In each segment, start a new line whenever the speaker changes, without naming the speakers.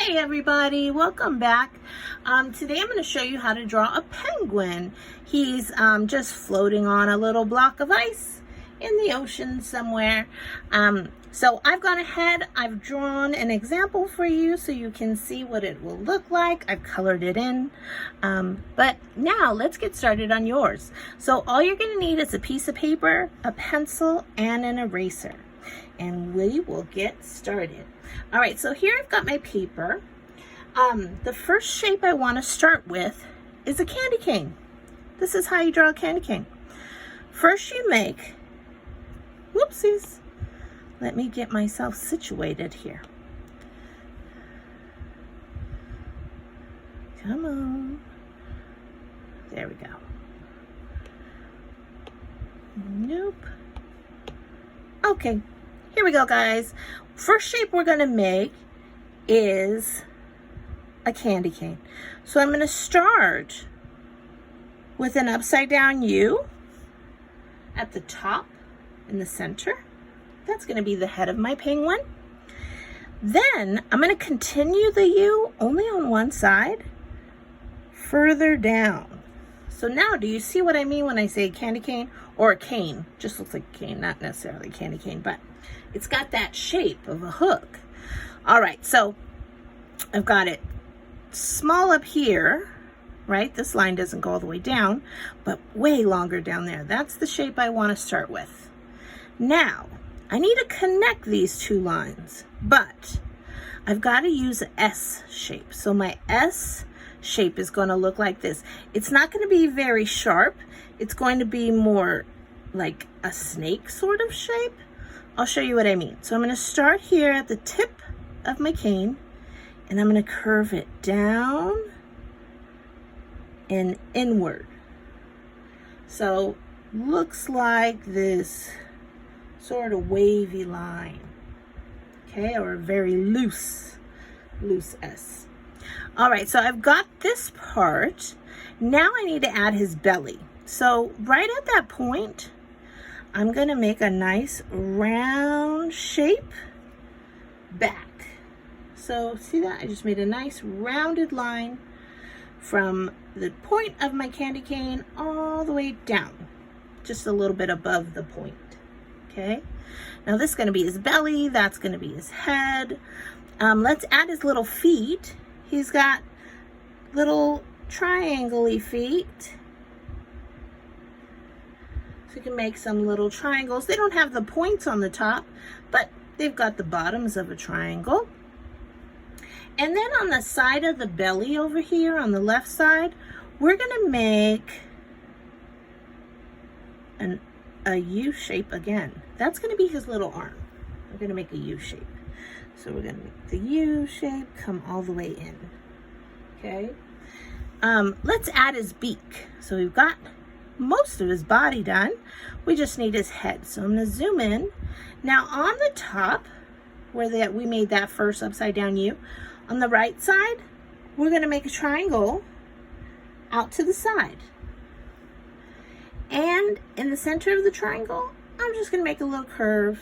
Hey everybody, welcome back. Today I'm going to show you how to draw a penguin. He's just floating on a little block of ice in the ocean somewhere. So I've gone ahead, I've drawn an example for you so you can see what it will look like. I've colored it in. But now let's get started on yours. So all you're going to need is a piece of paper, a pencil, and an eraser. And we will get started. All right, so here I've got my paper. The first shape I want to start with is a candy cane. This is how you draw a candy cane. First you make, whoopsies, let me get myself situated here. Come on. There we go. Nope. Okay. Here we go, guys. First shape we're going to make is a candy cane. So I'm going to start with an upside down U at the top in the center. That's going to be the head of my penguin. Then I'm going to continue the U only on one side further down. So now do you see what I mean when I say candy cane or a cane? Just looks like a cane, not necessarily a candy cane, but it's got that shape of a hook. All right, so I've got it small up here, right? This line doesn't go all the way down, but way longer down there. That's the shape I want to start with. Now, I need to connect these two lines, but I've got to use an S shape. So my S shape is going to look like this. It's not going to be very sharp. It's going to be more like a snake sort of shape. I'll show you what I mean. So I'm going to start here at the tip of my cane, and I'm going to curve it down and inward. So looks like this sort of wavy line, okay, or a very loose S. All right, so I've got this part. Now I need to add his belly. So right at that point, I'm going to make a nice round shape back. So see that? I just made a nice rounded line from the point of my candy cane all the way down, just a little bit above the point. Okay, now this is going to be his belly. That's going to be his head. Let's add his little feet. He's got little triangle-y feet. So you can make some little triangles. They don't have the points on the top, but they've got the bottoms of a triangle. And then on the side of the belly over here, on the left side, we're going to make a U shape again. That's going to be his little arm. We're going to make a U shape. So we're going to make the U shape come all the way in. Okay. Let's add his beak. So we've got most of his body done. We just need his head. So I'm going to zoom in. Now on the top, where we made that first upside down U, on the right side, we're going to make a triangle out to the side. And in the center of the triangle, I'm just going to make a little curve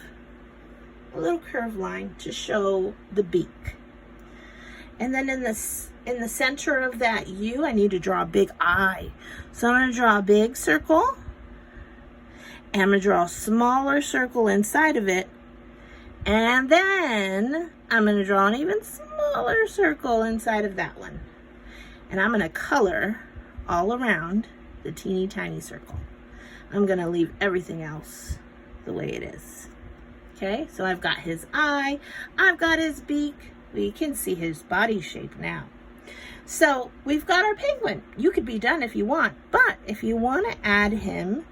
line to show the beak. And then in the center of that U, I need to draw a big eye. So I'm going to draw a big circle, and I'm going to draw a smaller circle inside of it, and then I'm going to draw an even smaller circle inside of that one. And I'm going to color all around the teeny tiny circle. I'm going to leave everything else the way it is. Okay, so I've got his eye, I've got his beak. We can see his body shape now. So we've got our penguin. You could be done if you want, but if you want to add him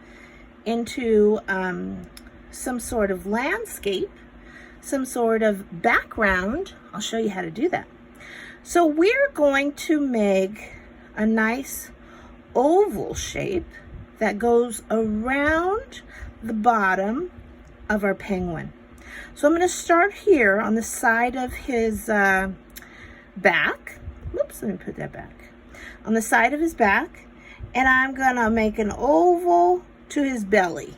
into some sort of landscape, some sort of background, I'll show you how to do that. So we're going to make a nice oval shape that goes around the bottom of our penguin. So I'm going to start here on the side of his back. Whoops, let me put that back. On the side of his back, and I'm going to make an oval to his belly.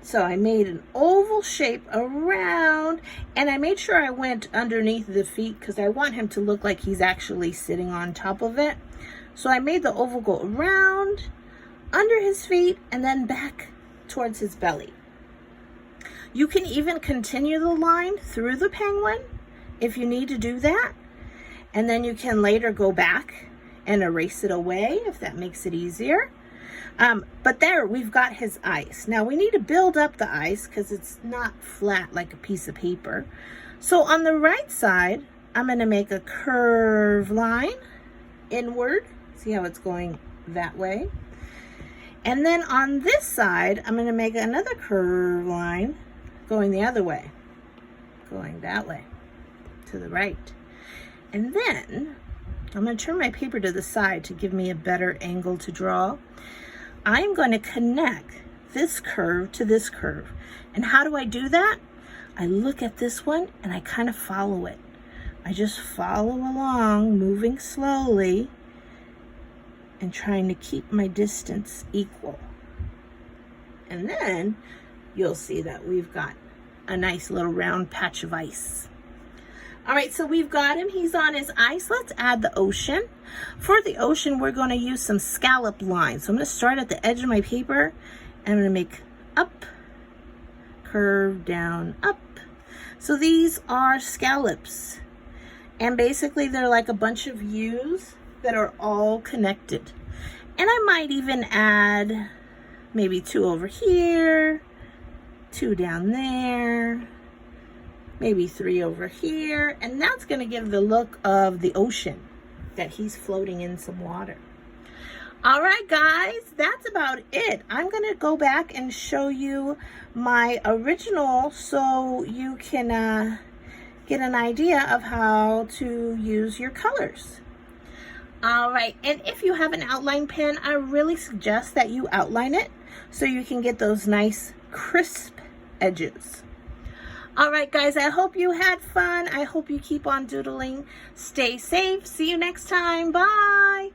So I made an oval shape around, and I made sure I went underneath the feet because I want him to look like he's actually sitting on top of it. So I made the oval go around, under his feet, and then back towards his belly. You can even continue the line through the penguin if you need to do that. And then you can later go back and erase it away if that makes it easier. But there, we've got his ice. Now we need to build up the ice because it's not flat like a piece of paper. So on the right side, I'm going to make a curved line inward. See how it's going that way? And then on this side, I'm going to make another curved line going the other way, going that way to the right. And then I'm going to turn my paper to the side to give me a better angle to draw. I'm going to connect this curve to this curve. And how do I do that? I look at this one and I kind of follow it. I just follow along, moving slowly and trying to keep my distance equal. And then you'll see that we've got a nice little round patch of ice. All right, so we've got him. He's on his ice. Let's add the ocean. For the ocean, we're going to use some scallop lines. So I'm going to start at the edge of my paper, and I'm going to make up, curve, down, up. So these are scallops. And basically, they're like a bunch of U's that are all connected. And I might even add maybe 2 over here, 2 down there, maybe 3 over here, and that's going to give the look of the ocean, that he's floating in some water. All right, guys, that's about it. I'm going to go back and show you my original so you can get an idea of how to use your colors. All right, and if you have an outline pen, I really suggest that you outline it so you can get those nice crisp edges. All right, guys, I hope you had fun. I hope you keep on doodling. Stay safe. See you next time. Bye.